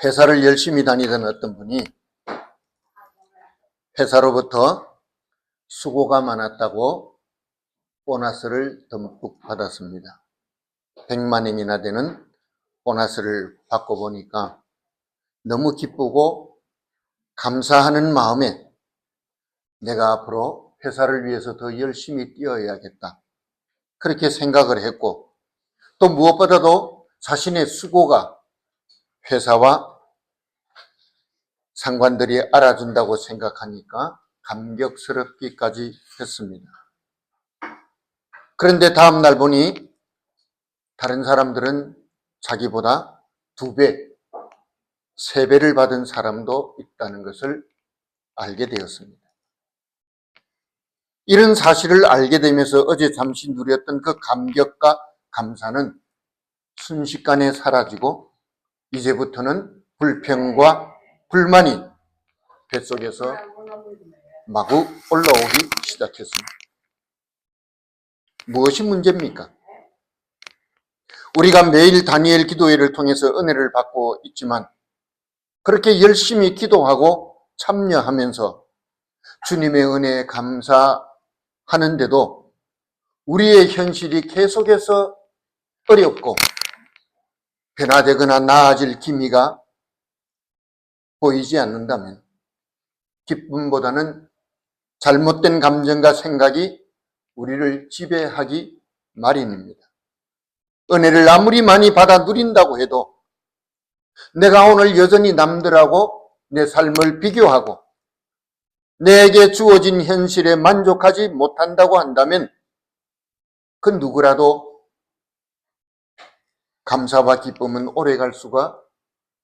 회사를 열심히 다니던 어떤 분이 회사로부터 수고가 많았다고 보너스를 듬뿍 받았습니다. 100만 원이나 되는 보너스를 받고 보니까 너무 기쁘고 감사하는 마음에 내가 앞으로 회사를 위해서 더 열심히 뛰어야겠다, 그렇게 생각을 했고, 또 무엇보다도 자신의 수고가 회사와 상관들이 알아준다고 생각하니까 감격스럽기까지 했습니다. 그런데 다음 날 보니 다른 사람들은 자기보다 2배, 3배를 받은 사람도 있다는 것을 알게 되었습니다. 이런 사실을 알게 되면서 어제 잠시 누렸던 그 감격과 감사는 순식간에 사라지고 이제부터는 불평과 불만이 뱃속에서 마구 올라오기 시작했습니다. 무엇이 문제입니까? 우리가 매일 다니엘 기도회를 통해서 은혜를 받고 있지만 그렇게 열심히 기도하고 참여하면서 주님의 은혜에 감사하는데도 우리의 현실이 계속해서 어렵고 변화되거나 나아질 기미가 보이지 않는다면 기쁨보다는 잘못된 감정과 생각이 우리를 지배하기 마련입니다. 은혜를 아무리 많이 받아 누린다고 해도 내가 오늘 여전히 남들하고 내 삶을 비교하고 내게 주어진 현실에 만족하지 못한다고 한다면 그 누구라도 감사와 기쁨은 오래갈 수가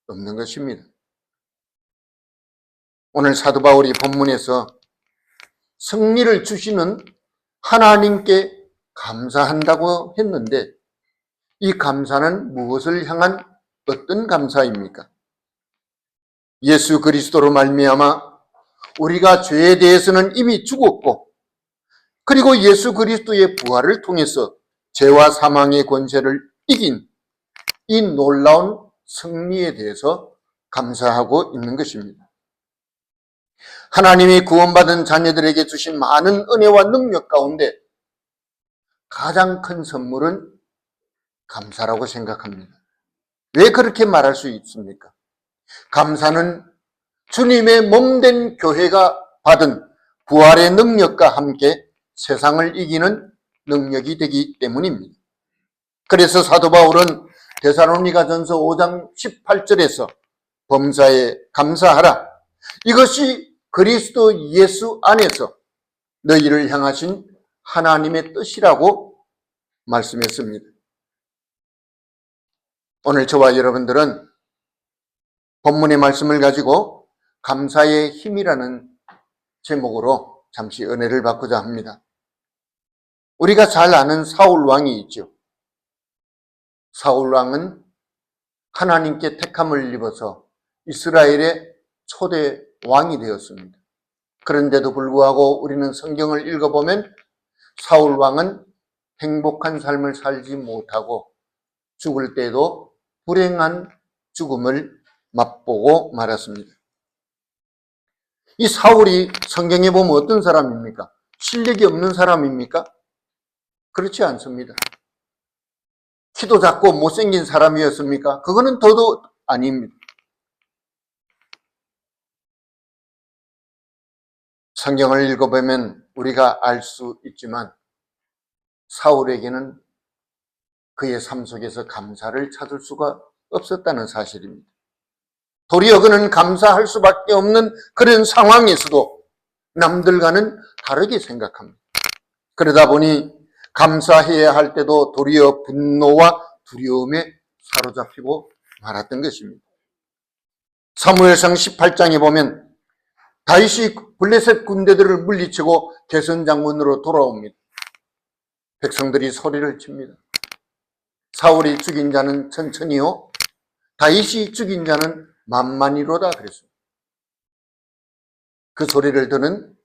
없는 것입니다. 오늘 사도 바울이 본문에서 승리를 주시는 하나님께 감사한다고 했는데 이 감사는 무엇을 향한 어떤 감사입니까? 예수 그리스도로 말미암아 우리가 죄에 대해서는 이미 죽었고, 그리고 예수 그리스도의 부활을 통해서 죄와 사망의 권세를 이긴 이 놀라운 승리에 대해서 감사하고 있는 것입니다. 하나님이 구원받은 자녀들에게 주신 많은 은혜와 능력 가운데 가장 큰 선물은 감사라고 생각합니다. 왜 그렇게 말할 수 있습니까? 감사는 주님의 몸된 교회가 받은 부활의 능력과 함께 세상을 이기는 능력이 되기 때문입니다. 그래서 사도 바울은 데살로니가전서 5장 18절에서 범사에 감사하라, 이것이 그리스도 예수 안에서 너희를 향하신 하나님의 뜻이라고 말씀했습니다. 오늘 저와 여러분들은 본문의 말씀을 가지고 감사의 힘이라는 제목으로 잠시 은혜를 받고자 합니다. 우리가 잘 아는 사울 왕이 있죠. 사울 왕은 하나님께 택함을 입어서 이스라엘의 초대 왕이 되었습니다. 그런데도 불구하고 우리는 성경을 읽어보면 사울 왕은 행복한 삶을 살지 못하고 죽을 때도 불행한 죽음을 맛보고 말았습니다. 이 사울이 성경에 보면 어떤 사람입니까? 실력이 없는 사람입니까? 그렇지 않습니다. 키도 작고 못생긴 사람이었습니까? 그거는 더도 아닙니다. 성경을 읽어보면 우리가 알 수 있지만 사울에게는 그의 삶 속에서 감사를 찾을 수가 없었다는 사실입니다. 도리어 그는 감사할 수밖에 없는 그런 상황에서도 남들과는 다르게 생각합니다. 그러다 보니 감사해야 할 때도 도리어 분노와 두려움에 사로잡히고 말았던 것입니다. 사무엘상 18장에 보면 다윗이 블레셋 군대들을 물리치고 개선 장군으로 돌아옵니다. 백성들이 소리를 칩니다. 사울이 죽인 자는 천천히요, 다윗이 죽인 자는 만만히로다 그랬습니다. 그 소리를 듣는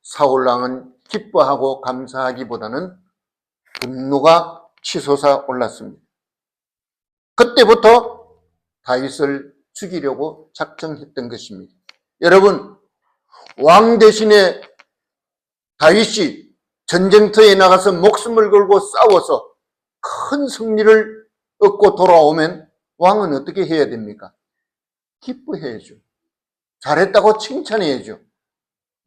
사울왕은 기뻐하고 감사하기보다는 분노가 치솟아 올랐습니다. 그때부터 다윗을 죽이려고 작정했던 것입니다. 여러분, 왕 대신에 다윗이 전쟁터에 나가서 목숨을 걸고 싸워서 큰 승리를 얻고 돌아오면 왕은 어떻게 해야 됩니까? 기뻐해야죠. 잘했다고 칭찬해야죠.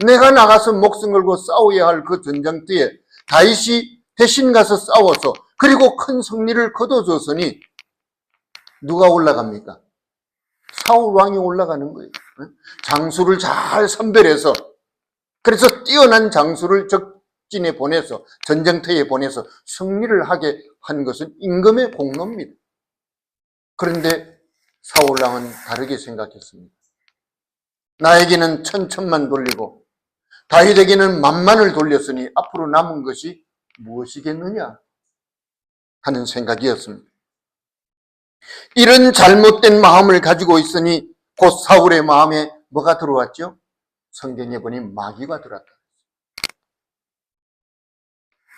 내가 나가서 목숨 걸고 싸워야 할 그 전쟁터에 다윗이 대신 가서 싸워서 그리고 큰 승리를 거둬줬으니 누가 올라갑니까? 사울 왕이 올라가는 거예요. 장수를 잘 선별해서, 그래서 뛰어난 장수를 적진에 보내서, 전쟁터에 보내서 승리를 하게 한 것은 임금의 공로입니다. 그런데 사울 왕은 다르게 생각했습니다. 나에게는 천천만 돌리고 다윗에게는 만만을 돌렸으니 앞으로 남은 것이 무엇이겠느냐 하는 생각이었습니다. 이런 잘못된 마음을 가지고 있으니 곧 사울의 마음에 뭐가 들어왔죠? 성경에 보니 마귀가 들어왔다.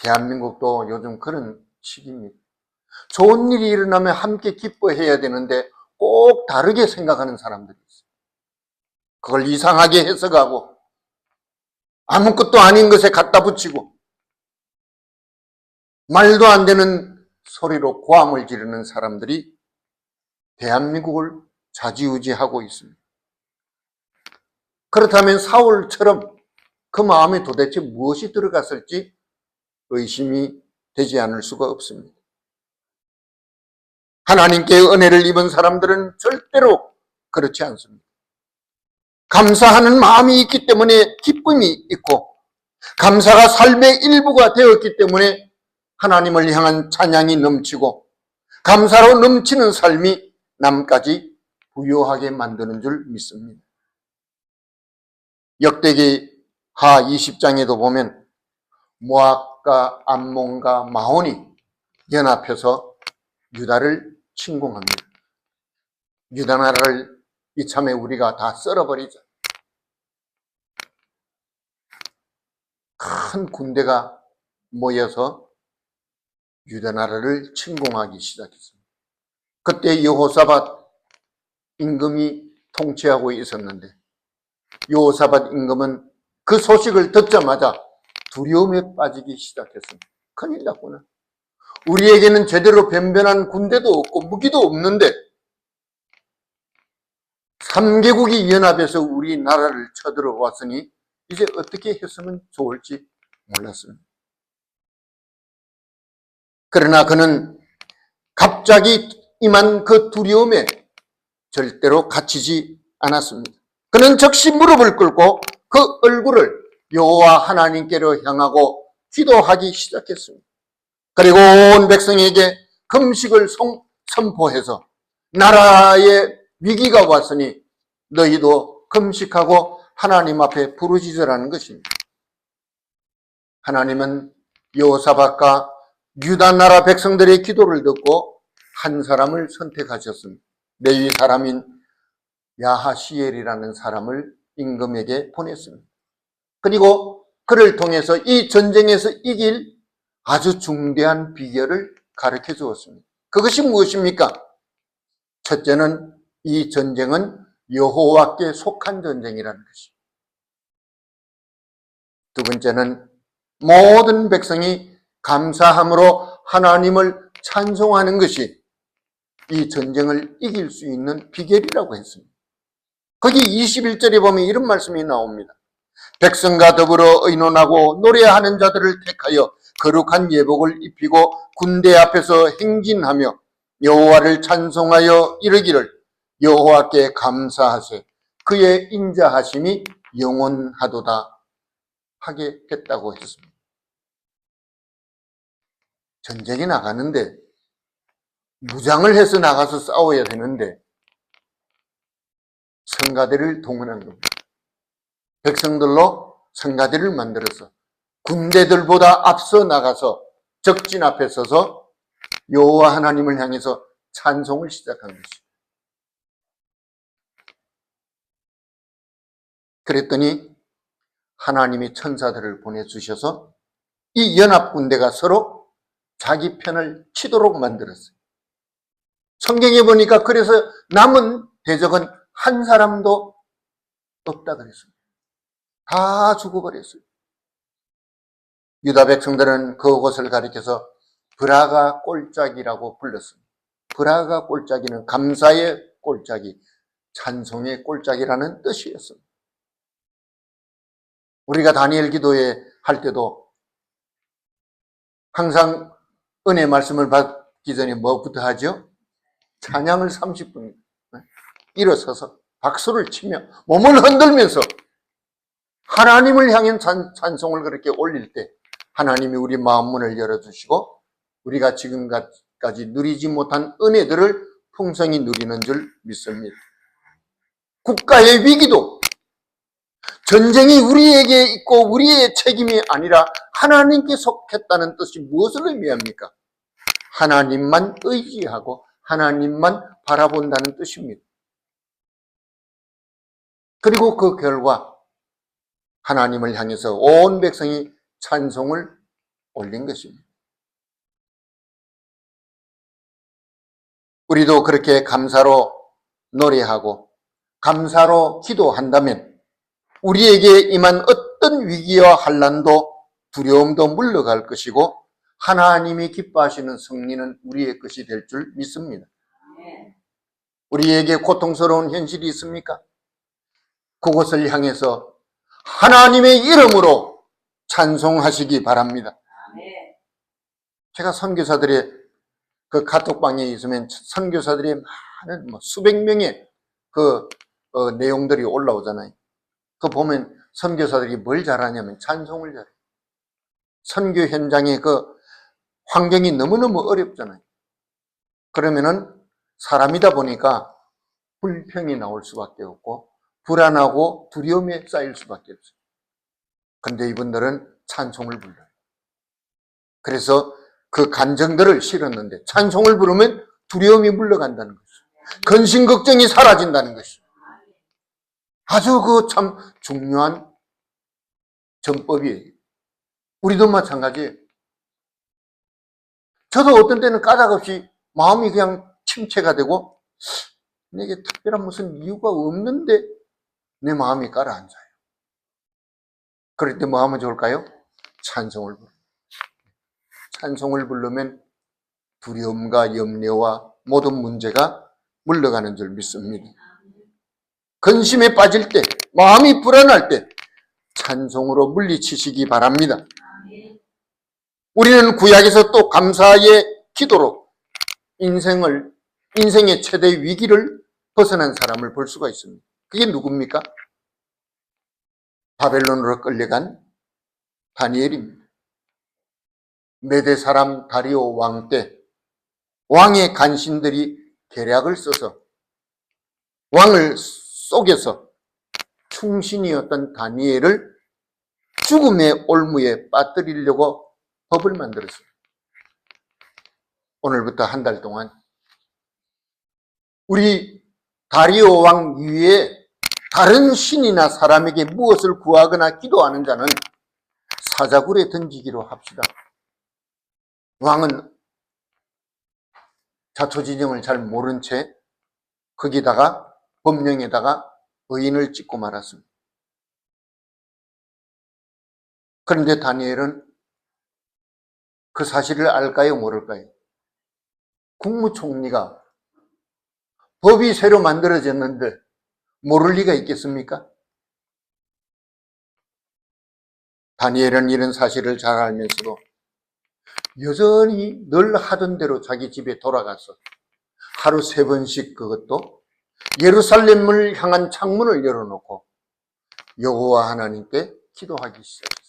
대한민국도 요즘 그런 시기입니다. 좋은 일이 일어나면 함께 기뻐해야 되는데 꼭 다르게 생각하는 사람들이 있어요. 그걸 이상하게 해석하고 아무것도 아닌 것에 갖다 붙이고 말도 안 되는 소리로 고함을 지르는 사람들이 대한민국을 좌지우지하고 있습니다. 그렇다면 사울처럼 그 마음에 도대체 무엇이 들어갔을지 의심이 되지 않을 수가 없습니다. 하나님께 은혜를 입은 사람들은 절대로 그렇지 않습니다. 감사하는 마음이 있기 때문에 기쁨이 있고, 감사가 삶의 일부가 되었기 때문에 하나님을 향한 찬양이 넘치고, 감사로 넘치는 삶이 남까지 부유하게 만드는 줄 믿습니다. 역대기 하 20장에도 보면 모압과 암몬과 마온이 연합해서 유다를 침공합니다. 유다 나라를 이참에 우리가 다 썰어버리자. 큰 군대가 모여서 유다 나라를 침공하기 시작했습니다. 그때 여호사밧 임금이 통치하고 있었는데 여호사밧 임금은 그 소식을 듣자마자 두려움에 빠지기 시작했습니다. 큰일 났구나. 우리에게는 제대로 변변한 군대도 없고 무기도 없는데 3개국이 연합해서 우리나라를 쳐들어왔으니 이제 어떻게 했으면 좋을지 몰랐습니다. 그러나 그는 갑자기 임한 그 두려움에 절대로 갇히지 않았습니다. 그는 즉시 무릎을 꿇고 그 얼굴을 여호와 하나님께로 향하고 기도하기 시작했습니다. 그리고 온 백성에게 금식을 선포해서 나라에 위기가 왔으니 너희도 금식하고 하나님 앞에 부르짖으라는 것입니다. 하나님은 여호사밧과 유다 나라 백성들의 기도를 듣고 한 사람을 선택하셨습니다. 레위 사람인 야하시엘이라는 사람을 임금에게 보냈습니다. 그리고 그를 통해서 이 전쟁에서 이길 아주 중대한 비결을 가르쳐 주었습니다. 그것이 무엇입니까? 첫째는 이 전쟁은 여호와께 속한 전쟁이라는 것입니다. 두 번째는 모든 백성이 감사함으로 하나님을 찬송하는 것이 이 전쟁을 이길 수 있는 비결이라고 했습니다. 거기 21절에 보면 이런 말씀이 나옵니다. 백성과 더불어 의논하고 노래하는 자들을 택하여 거룩한 예복을 입히고 군대 앞에서 행진하며 여호와를 찬송하여 이르기를 여호와께 감사하세 그의 인자하심이 영원하도다 하게 했다고 했습니다. 전쟁에 나가는데 무장을 해서 나가서 싸워야 되는데 성가대를 동원한 겁니다. 백성들로 성가대를 만들어서 군대들보다 앞서 나가서 적진 앞에 서서 여호와 하나님을 향해서 찬송을 시작한 것입니다. 그랬더니 하나님이 천사들을 보내주셔서 이 연합군대가 서로 자기 편을 치도록 만들었어요. 성경에 보니까 그래서 남은 대적은 한 사람도 없다 그랬습니다. 다 죽어버렸어요. 유다 백성들은 그곳을 가리켜서 브라가 꼴짝이라고 불렀습니다. 브라가 꼴짝이는 감사의 꼴짝이, 찬송의 꼴짝이라는 뜻이었습니다. 우리가 다니엘 기도회 할 때도 항상 은혜 말씀을 받기 전에 뭐부터 하죠? 찬양을 30분 일어서서 박수를 치며 몸을 흔들면서 하나님을 향한 찬송을 그렇게 올릴 때 하나님이 우리 마음 문을 열어주시고 우리가 지금까지 누리지 못한 은혜들을 풍성히 누리는 줄 믿습니다. 국가의 위기도 전쟁이 우리에게 있고 우리의 책임이 아니라 하나님께 속했다는 뜻이 무엇을 의미합니까? 하나님만 의지하고 하나님만 바라본다는 뜻입니다. 그리고 그 결과 하나님을 향해서 온 백성이 찬송을 올린 것입니다. 우리도 그렇게 감사로 노래하고 감사로 기도한다면 우리에게 임한 어떤 위기와 환난도 두려움도 물러갈 것이고 하나님이 기뻐하시는 승리는 우리의 것이 될 줄 믿습니다. 우리에게 고통스러운 현실이 있습니까? 그것을 향해서 하나님의 이름으로 찬송하시기 바랍니다. 제가 선교사들의 그 카톡방에 있으면 선교사들이 많은 수백 명의 내용들이 올라오잖아요. 그 보면 선교사들이 뭘 잘하냐면 찬송을 잘해요. 선교 현장의 그 환경이 너무너무 어렵잖아요. 그러면은 사람이다 보니까 불평이 나올 수밖에 없고 불안하고 두려움에 쌓일 수밖에 없어요. 근데 이분들은 찬송을 불러요. 그래서 그 감정들을 실었는데 찬송을 부르면 두려움이 물러간다는 것이죠. 근심 걱정이 사라진다는 것이죠. 아주 그 참 중요한 전법이에요. 우리도 마찬가지예요. 저도 어떤 때는 까닭없이 마음이 그냥 침체가 되고 내게 특별한 무슨 이유가 없는데 내 마음이 가라앉아요. 그럴 때 뭐 하면 좋을까요? 찬송을 부르. 찬송을 부르면 두려움과 염려와 모든 문제가 물러가는 줄 믿습니다. 근심에 빠질 때, 마음이 불안할 때 찬송으로 물리치시기 바랍니다. 우리는 구약에서 또 감사의 기도로 인생의 최대 위기를 벗어난 사람을 볼 수가 있습니다. 그게 누굽니까? 바벨론으로 끌려간 다니엘입니다. 메대 사람 다리오 왕 때 왕의 간신들이 계략을 써서 왕을 속여서 충신이었던 다니엘을 죽음의 올무에 빠뜨리려고 법을 만들었어요. 오늘부터 한 달 동안 우리 다리오 왕 위에 다른 신이나 사람에게 무엇을 구하거나 기도하는 자는 사자굴에 던지기로 합시다. 왕은 자초지종을 잘 모른 채 거기다가 법령에다가 의인을 찍고 말았습니다. 그런데 다니엘은 그 사실을 알까요, 모를까요? 국무총리가 법이 새로 만들어졌는데 모를 리가 있겠습니까? 다니엘은 이런 사실을 잘 알면서도 여전히 늘 하던 대로 자기 집에 돌아가서 하루 3번씩 그것도 예루살렘을 향한 창문을 열어놓고 여호와 하나님께 기도하기 시작했어요.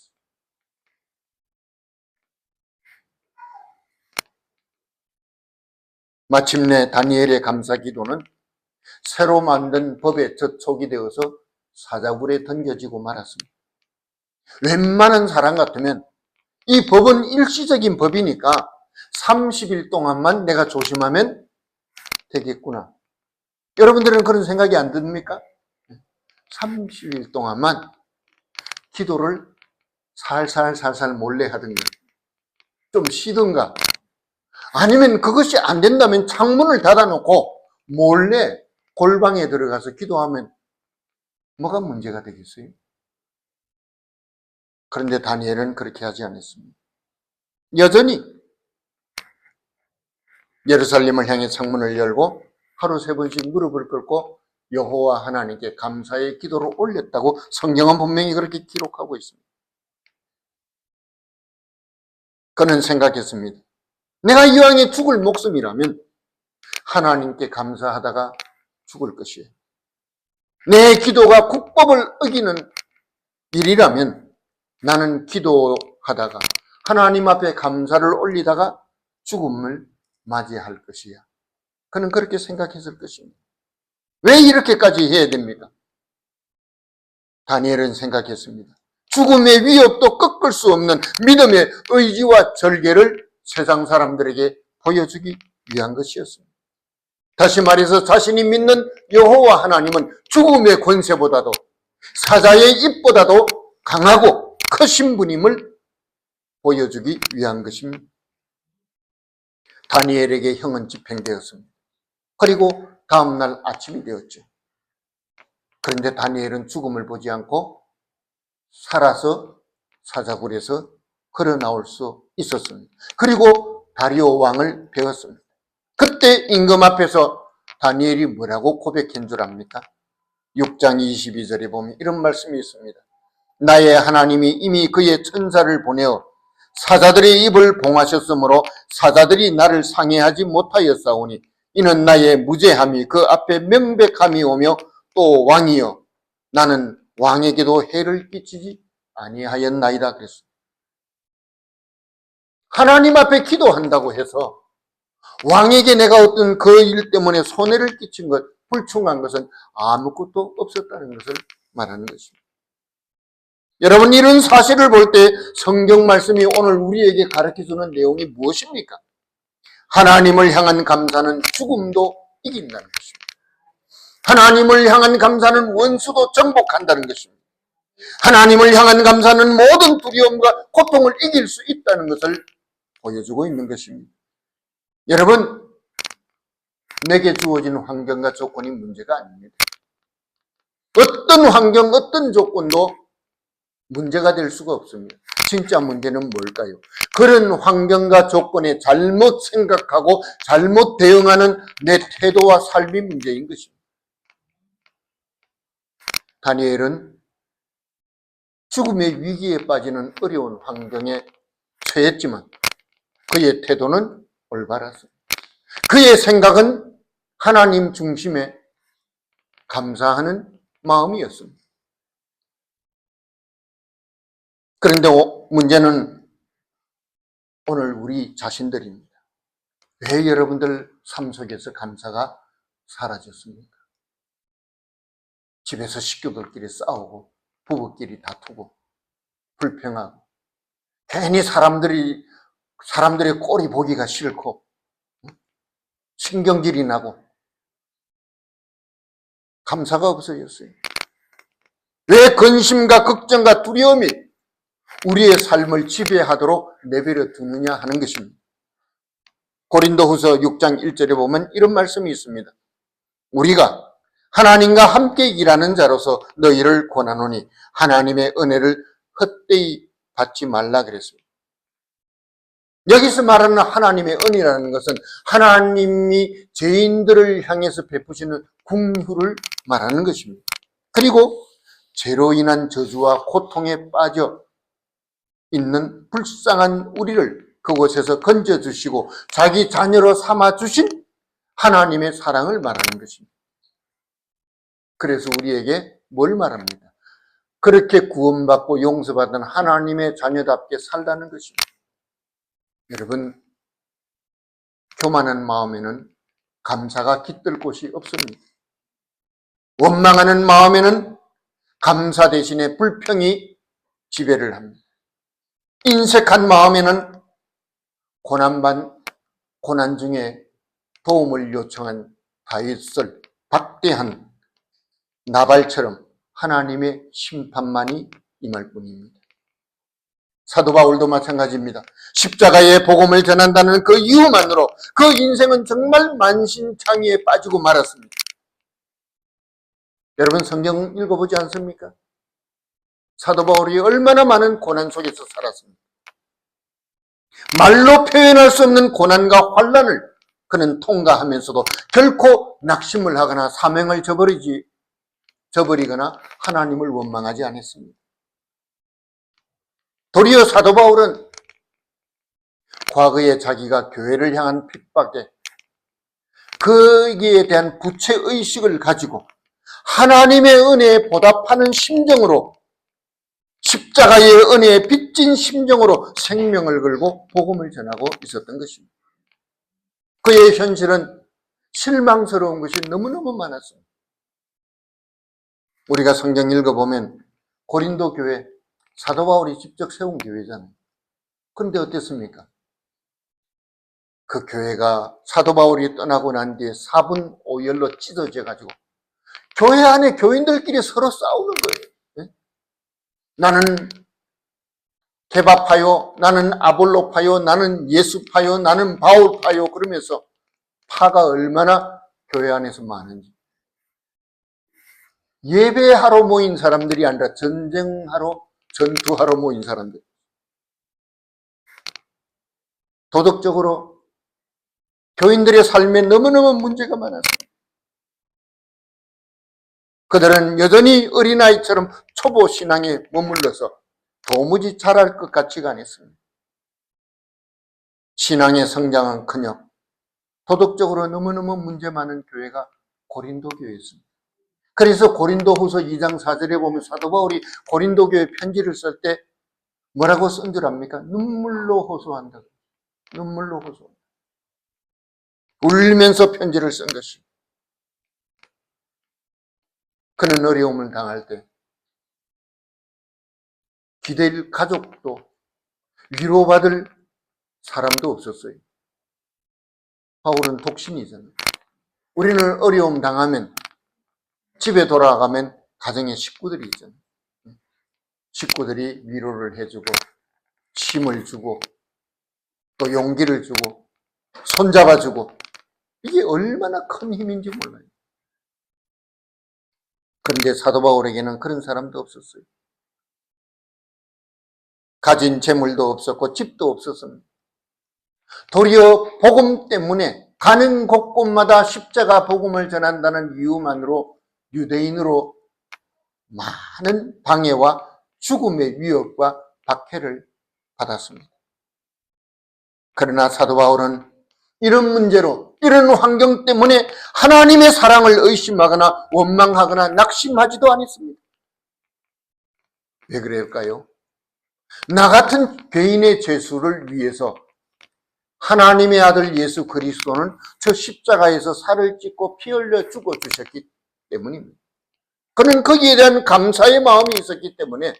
마침내 다니엘의 감사 기도는 새로 만든 법에 접촉이 되어서 사자굴에 던져지고 말았습니다. 웬만한 사람 같으면 이 법은 일시적인 법이니까 30일 동안만 내가 조심하면 되겠구나. 여러분들은 그런 생각이 안 듭니까? 30일 동안만 기도를 살살 몰래 하든가 좀 쉬든가 아니면 그것이 안 된다면 창문을 닫아놓고 몰래 골방에 들어가서 기도하면 뭐가 문제가 되겠어요? 그런데 다니엘은 그렇게 하지 않았습니다. 여전히 예루살렘을 향해 창문을 열고 하루 3번씩 무릎을 꿇고 여호와 하나님께 감사의 기도를 올렸다고 성경은 분명히 그렇게 기록하고 있습니다. 그는 생각했습니다. 내가 이왕에 죽을 목숨이라면 하나님께 감사하다가 죽을 것이에요. 내 기도가 국법을 어기는 일이라면 나는 기도하다가 하나님 앞에 감사를 올리다가 죽음을 맞이할 것이야. 그는 그렇게 생각했을 것입니다. 왜 이렇게까지 해야 됩니까? 다니엘은 생각했습니다. 죽음의 위협도 꺾을 수 없는 믿음의 의지와 절개를 세상 사람들에게 보여주기 위한 것이었습니다. 다시 말해서 자신이 믿는 여호와 하나님은 죽음의 권세보다도 사자의 입보다도 강하고 크신 분임을 보여주기 위한 것입니다. 다니엘에게 형은 집행되었습니다. 그리고 다음날 아침이 되었죠. 그런데 다니엘은 죽음을 보지 않고 살아서 사자굴에서 걸어 나올 수 있었습니다. 그리고 다리오 왕을 배웠습니다. 그때 임금 앞에서 다니엘이 뭐라고 고백한 줄 압니까? 6장 22절에 보면 이런 말씀이 있습니다. 나의 하나님이 이미 그의 천사를 보내어 사자들의 입을 봉하셨으므로 사자들이 나를 상해하지 못하였사오니 이는 나의 무죄함이 그 앞에 명백함이 오며 또 왕이여 나는 왕에게도 해를 끼치지 아니하였나이다 그랬습니다. 하나님 앞에 기도한다고 해서 왕에게 내가 어떤 그 일 때문에 손해를 끼친 것, 불충한 것은 아무것도 없었다는 것을 말하는 것입니다. 여러분, 이런 사실을 볼 때 성경 말씀이 오늘 우리에게 가르쳐주는 내용이 무엇입니까? 하나님을 향한 감사는 죽음도 이긴다는 것입니다. 하나님을 향한 감사는 원수도 정복한다는 것입니다. 하나님을 향한 감사는 모든 두려움과 고통을 이길 수 있다는 것을 보여주고 있는 것입니다. 여러분, 내게 주어진 환경과 조건이 문제가 아닙니다. 어떤 환경, 어떤 조건도 문제가 될 수가 없습니다. 진짜 문제는 뭘까요? 그런 환경과 조건에 잘못 생각하고 잘못 대응하는 내 태도와 삶이 문제인 것입니다. 다니엘은 죽음의 위기에 빠지는 어려운 환경에 처했지만 그의 태도는 올바랐습니다. 그의 생각은 하나님 중심에 감사하는 마음이었습니다. 그런데 문제는 오늘 우리 자신들입니다. 왜 여러분들 삶 속에서 감사가 사라졌습니까? 집에서 식구들끼리 싸우고 부부끼리 다투고 불평하고 괜히 사람들의 꼴이 보기가 싫고 신경질이 나고 감사가 없어졌어요. 왜 근심과 걱정과 두려움이 우리의 삶을 지배하도록 내버려 두느냐 하는 것입니다. 고린도후서 6장 1절에 보면 이런 말씀이 있습니다. 우리가 하나님과 함께 일하는 자로서 너희를 권하노니 하나님의 은혜를 헛되이 받지 말라 그랬습니다. 여기서 말하는 하나님의 은혜라는 것은 하나님이 죄인들을 향해서 베푸시는 긍휼을 말하는 것입니다. 그리고 죄로 인한 저주와 고통에 빠져 있는 불쌍한 우리를 그곳에서 건져주시고 자기 자녀로 삼아주신 하나님의 사랑을 말하는 것입니다. 그래서 우리에게 뭘 말합니다? 그렇게 구원받고 용서받은 하나님의 자녀답게 살라는 것입니다. 여러분, 교만한 마음에는 감사가 깃들 곳이 없습니다. 원망하는 마음에는 감사 대신에 불평이 지배를 합니다. 인색한 마음에는 고난 중에 도움을 요청한 다윗을 박대한 나발처럼 하나님의 심판만이 임할 뿐입니다. 사도 바울도 마찬가지입니다. 십자가의 복음을 전한다는 그 이유만으로 그 인생은 정말 만신창이에 빠지고 말았습니다. 여러분 성경 읽어보지 않습니까? 사도 바울이 얼마나 많은 고난 속에서 살았습니까? 말로 표현할 수 없는 고난과 환난을 그는 통과하면서도 결코 낙심을 하거나 사명을 저버리거나 하나님을 원망하지 않았습니다. 도리어 사도 바울은 과거에 자기가 교회를 향한 핍박에 거기에 대한 부채의식을 가지고 하나님의 은혜에 보답하는 심정으로, 십자가의 은혜에 빚진 심정으로 생명을 걸고 복음을 전하고 있었던 것입니다. 그의 현실은 실망스러운 것이 너무너무 많았습니다. 우리가 성경 읽어보면 고린도 교회, 사도 바울이 직접 세운 교회잖아요. 그런데 어땠습니까? 그 교회가 사도 바울이 떠나고 난 뒤에 4분 5열로 찢어져 가지고 교회 안에 교인들끼리 서로 싸우는 거예요. 네? 나는 케바파요, 나는 아볼로파요, 나는 예수파요, 나는 바울파요, 그러면서 파가 얼마나 교회 안에서 많은지. 예배하러 모인 사람들이 아니라 전쟁하러, 전투하러 모인 사람들. 도덕적으로 교인들의 삶에 너무너무 문제가 많았습니다. 그들은 여전히 어린아이처럼 초보 신앙에 머물러서 도무지 자랄 것 같지가 않았습니다. 신앙의 성장은커녕 도덕적으로 너무너무 문제 많은 교회가 고린도 교회였습니다. 그래서 고린도후서 2장 4절에 보면 사도 바울이 고린도 교회 편지를 쓸 때 뭐라고 쓴 줄 압니까? 눈물로 호소한다. 눈물로 호소. 울면서 편지를 쓴 것입니다. 그는 어려움을 당할 때 기댈 가족도 위로받을 사람도 없었어요. 바울은 독신이잖아요. 우리는 어려움 당하면 집에 돌아가면 가정에 식구들이 있잖아요. 식구들이 위로를 해주고 힘을 주고 또 용기를 주고 손잡아주고 이게 얼마나 큰 힘인지 몰라요. 그런데 사도 바울에게는 그런 사람도 없었어요. 가진 재물도 없었고 집도 없었습니다. 도리어 복음 때문에 가는 곳곳마다 십자가 복음을 전한다는 이유만으로 유대인으로 많은 방해와 죽음의 위협과 박해를 받았습니다. 그러나 사도 바울은 이런 문제로, 이런 환경 때문에 하나님의 사랑을 의심하거나 원망하거나 낙심하지도 않았습니다. 왜 그럴까요? 나 같은 죄인의 죄수를 위해서 하나님의 아들 예수 그리스도는 저 십자가에서 살을 찢고 피 흘려 죽어 주셨기 때문입니다. 그는 거기에 대한 감사의 마음이 있었기 때문에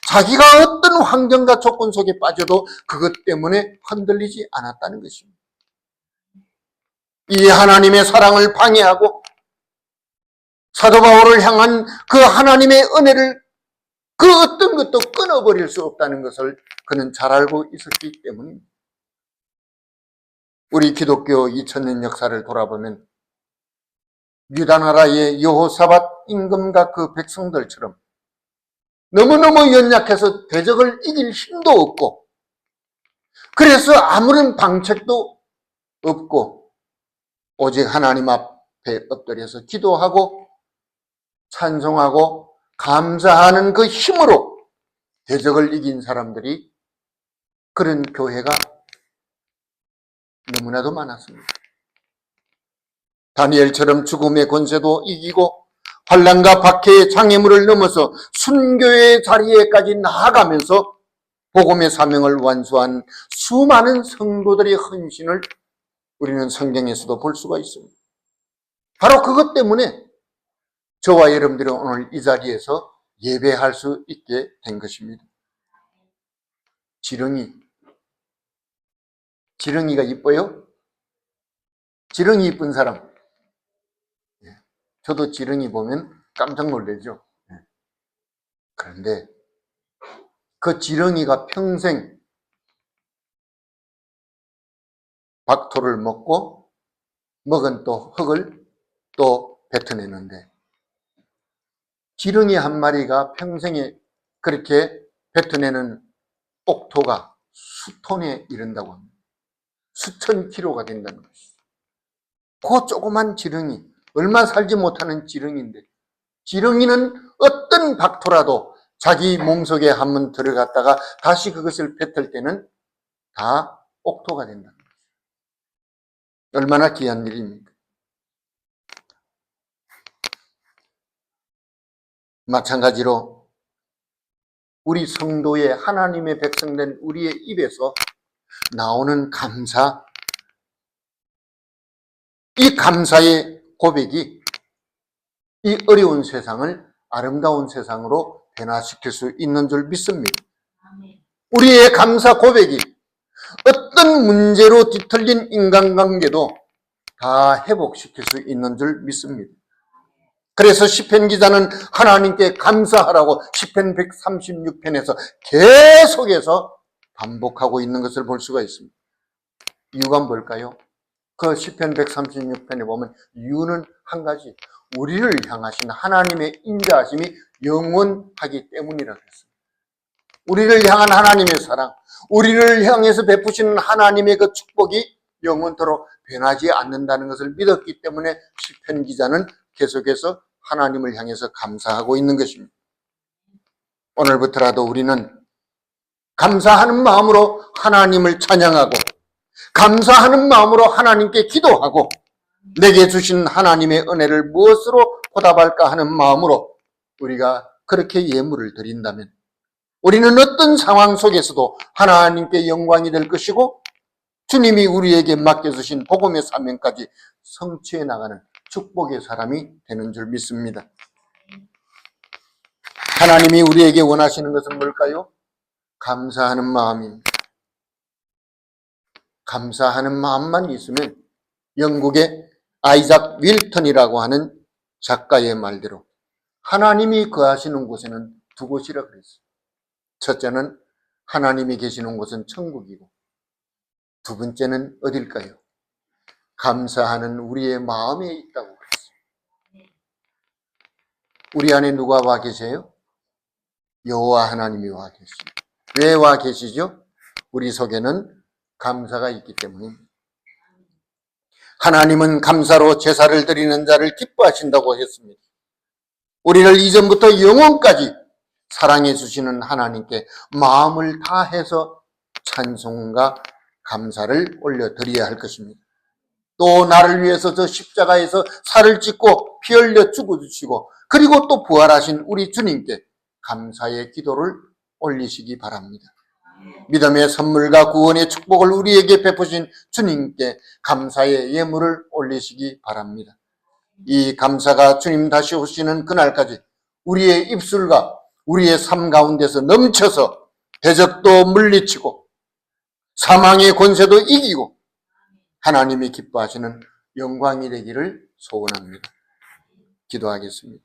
자기가 어떤 환경과 조건 속에 빠져도 그것 때문에 흔들리지 않았다는 것입니다. 이 하나님의 사랑을 방해하고 사도 바울을 향한 그 하나님의 은혜를 그 어떤 것도 끊어버릴 수 없다는 것을 그는 잘 알고 있었기 때문입니다. 우리 기독교 2000년 역사를 돌아보면 유다 나라의 여호사밧 임금과 그 백성들처럼 너무너무 연약해서 대적을 이길 힘도 없고 그래서 아무런 방책도 없고 오직 하나님 앞에 엎드려서 기도하고 찬송하고 감사하는 그 힘으로 대적을 이긴 사람들이 그런 교회가 너무나도 많았습니다. 다니엘처럼 죽음의 권세도 이기고 환난과 박해의 장애물을 넘어서 순교의 자리에까지 나아가면서 복음의 사명을 완수한 수많은 성도들의 헌신을 우리는 성경에서도 볼 수가 있습니다. 바로 그것 때문에 저와 여러분들이 오늘 이 자리에서 예배할 수 있게 된 것입니다. 지렁이가 이뻐요? 지렁이 이쁜 사람. 저도 지렁이 보면 깜짝 놀라죠. 그런데 그 지렁이가 평생 박토를 먹고 먹은 또 흙을 또 뱉어내는데 지렁이 한 마리가 평생에 그렇게 뱉어내는 옥토가 수톤에 이른다고 합니다. 수천 킬로가 된다는 것이죠. 그 조그만 지렁이, 얼마 살지 못하는 지렁이인데, 지렁이는 어떤 박토라도 자기 몸속에 한번 들어갔다가 다시 그것을 뱉을 때는 다 옥토가 된다는 거죠. 얼마나 귀한 일입니까? 마찬가지로 우리 성도의 하나님의 백성된 우리의 입에서 나오는 감사, 이 감사의 고백이 이 어려운 세상을 아름다운 세상으로 변화시킬 수 있는 줄 믿습니다. 우리의 감사 고백이 어떤 문제로 뒤틀린 인간관계도 다 회복시킬 수 있는 줄 믿습니다. 그래서 시편 기자는 하나님께 감사하라고 시편 136편에서 계속해서 반복하고 있는 것을 볼 수가 있습니다. 이유가 뭘까요? 그 시편 136편에 보면 이유는 한 가지, 우리를 향하신 하나님의 인자하심이 영원하기 때문이라고 했습니다. 우리를 향한 하나님의 사랑, 우리를 향해서 베푸시는 하나님의 그 축복이 영원토록 변하지 않는다는 것을 믿었기 때문에 시편 기자는 계속해서 하나님을 향해서 감사하고 있는 것입니다. 오늘부터라도 우리는 감사하는 마음으로 하나님을 찬양하고 감사하는 마음으로 하나님께 기도하고 내게 주신 하나님의 은혜를 무엇으로 보답할까 하는 마음으로 우리가 그렇게 예물을 드린다면 우리는 어떤 상황 속에서도 하나님께 영광이 될 것이고 주님이 우리에게 맡겨주신 복음의 사명까지 성취해 나가는 축복의 사람이 되는 줄 믿습니다. 하나님이 우리에게 원하시는 것은 뭘까요? 감사하는 마음입니다. 감사하는 마음만 있으면 영국의 아이작 윌턴이라고 하는 작가의 말대로 하나님이 거하시는 곳에는 두 곳이라 그랬어요. 첫째는 하나님이 계시는 곳은 천국이고 두 번째는 어딜까요? 감사하는 우리의 마음에 있다고 그랬어요. 우리 안에 누가 와 계세요? 여호와 하나님이 와 계십니다. 왜 와 계시죠? 우리 속에는 감사가 있기 때문입니다. 하나님은 감사로 제사를 드리는 자를 기뻐하신다고 했습니다. 우리를 이전부터 영원까지 사랑해 주시는 하나님께 마음을 다해서 찬송과 감사를 올려드려야 할 것입니다. 또 나를 위해서 저 십자가에서 살을 찢고 피 흘려 죽어주시고 그리고 또 부활하신 우리 주님께 감사의 기도를 올리시기 바랍니다. 믿음의 선물과 구원의 축복을 우리에게 베푸신 주님께 감사의 예물을 올리시기 바랍니다. 이 감사가 주님 다시 오시는 그날까지 우리의 입술과 우리의 삶 가운데서 넘쳐서 대적도 물리치고 사망의 권세도 이기고 하나님이 기뻐하시는 영광이 되기를 소원합니다. 기도하겠습니다.